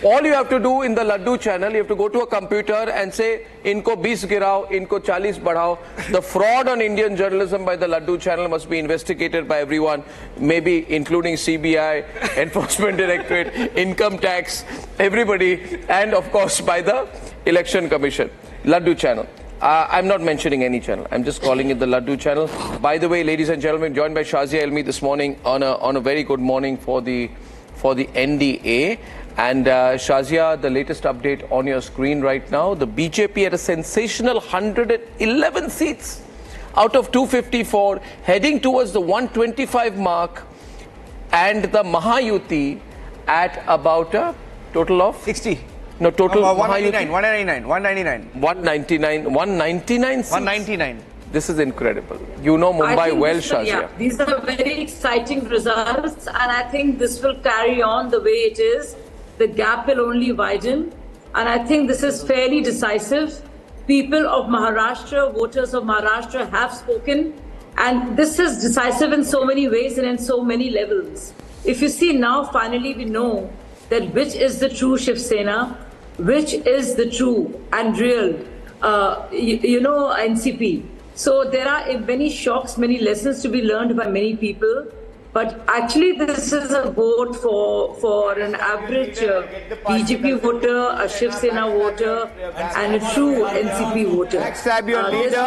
All you have to do in the Laddu channel, you have to go to a computer and say, "Inko 20 girao, inko 40 badhao." The fraud on Indian journalism by the Laddu channel must be investigated by everyone, maybe including CBI, Enforcement Directorate, Income Tax, everybody, and of course by the Election Commission. Laddu channel. I'm not mentioning any channel. I'm just calling it the Laddu channel. By the way, ladies and gentlemen, joined by Shazia Ilmi this morning on a very good morning for the NDA. And Shazia, the latest update on your screen right now, the BJP at a sensational 111 seats out of 254, heading towards the 125 mark, and the Mahayuti at about a total of 60. No, total 199, 199 seats. 199. This is incredible. You know Mumbai well, Shazia. Yeah, these are very exciting results, and I think this will carry on the way it is. The gap will only widen, and I think this is fairly decisive. People of Maharashtra, voters of Maharashtra have spoken, and this is decisive in so many ways and in so many levels. If you see now, finally we know that which is the true Shiv Sena, which is the true and real, NCP. So there are many shocks, many lessons to be learned by many people. But actually, this is a vote for an average BJP voter, a Shiv Sena voter, and a true NCP voter. Backstab your leader.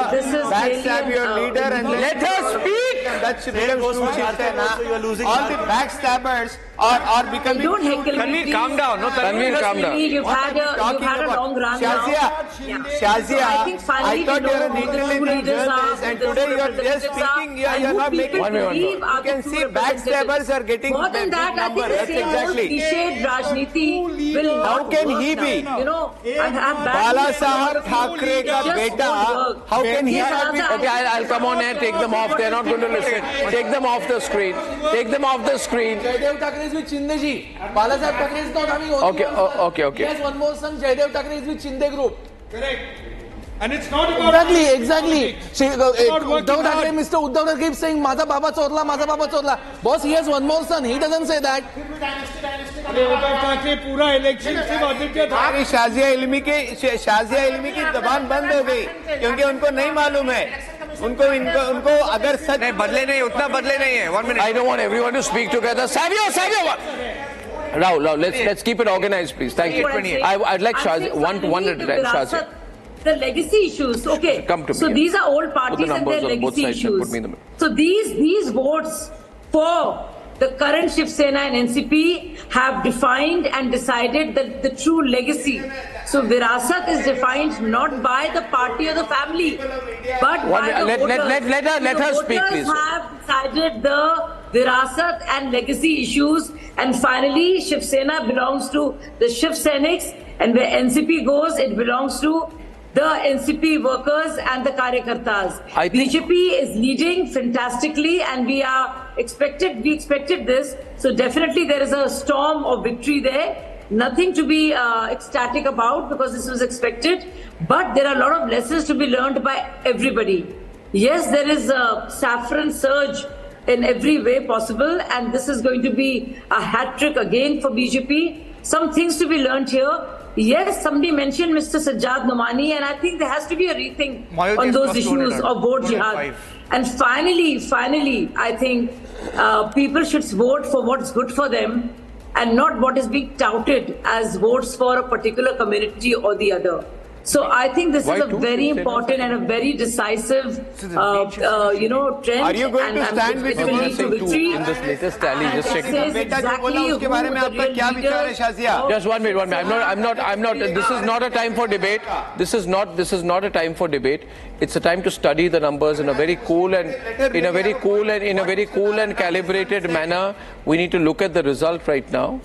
Backstab your leader and let her speak. That should become true Shiv Sena. All the backstabbers are becoming. Don't heckle me, Tanvir, calm down. No, Tanvir, calm down. You've had a long run now. Shazia, I think finally I thought we you were know an who the true intelligent leaders are, journalist, and today you are just speaking. You are not making. You can see backstabbers are getting more than that. I think the same old cliched Rajniti will How not can work he now. be? I have Bala Sahab Thackeray ka beta. How can he have been? Okay, I'll come on and take them off. They're not going to listen. Take them off the screen. Take them off the screen. Jaidev Thackeray is with Shinde-ji. Bala Saheb Thackeray is not having only Okay, one son. okay. He has one more son. Jaidev Thackeray is with Shinde Group. Correct. And it's not about Exactly. Uddhav Thackeray, Mr. Uddhav Thackeray keeps saying, Maza Baba Chodla, Maza Baba Chodla. Boss, he has one more son. He doesn't say that. Uddhav Thackeray पूरा election सिर्फ आदित्य ठाकरे शाजिया इल्मी की जबान बंद हो गई क्योंकि उनको नहीं मालूम है उनको अगर सच नहीं बदले नहीं उतना बदले नहीं है 1 minute I don't want everyone to speak together. Savio. Rao, let's keep it organized, please. Thank you. I'd like Shazia, one at a time. Shazia. The legacy issues, okay. Come to me, so yeah. these are old parties the and their numbers on both legacy sides and issues. put me in the middle. So these votes for the current Shiv Sena and NCP have defined and decided the true legacy. So Virasat is defined not by the party or the family, but by the voters. Let her speak, please. Voters have decided the Virasat and legacy issues, and finally Shiv Sena belongs to the Shiv Senics, and where NCP goes, it belongs to the NCP workers and the Karyakartas. BJP is leading fantastically, and we expected this. So definitely there is a storm of victory there. Nothing to be ecstatic about because this was expected. But there are a lot of lessons to be learned by everybody. Yes, there is a saffron surge in every way possible, and this is going to be a hat trick again for BJP. Some things to be learned here. Yes, somebody mentioned Mr. Sajjad Nomani, and I think there has to be a rethink on those issues of vote jihad. And finally, I think people should vote for what's good for them and not what is being touted as votes for a particular community or the other. So I think this is a very important and a very decisive, trend. Are you going to stand with victory? In this latest tally, just check it. Just 1 minute. I'm not. This is not a time for debate. This is not a time for debate. It's a time to study the numbers in a very cool and calibrated manner. We need to look at the result right now.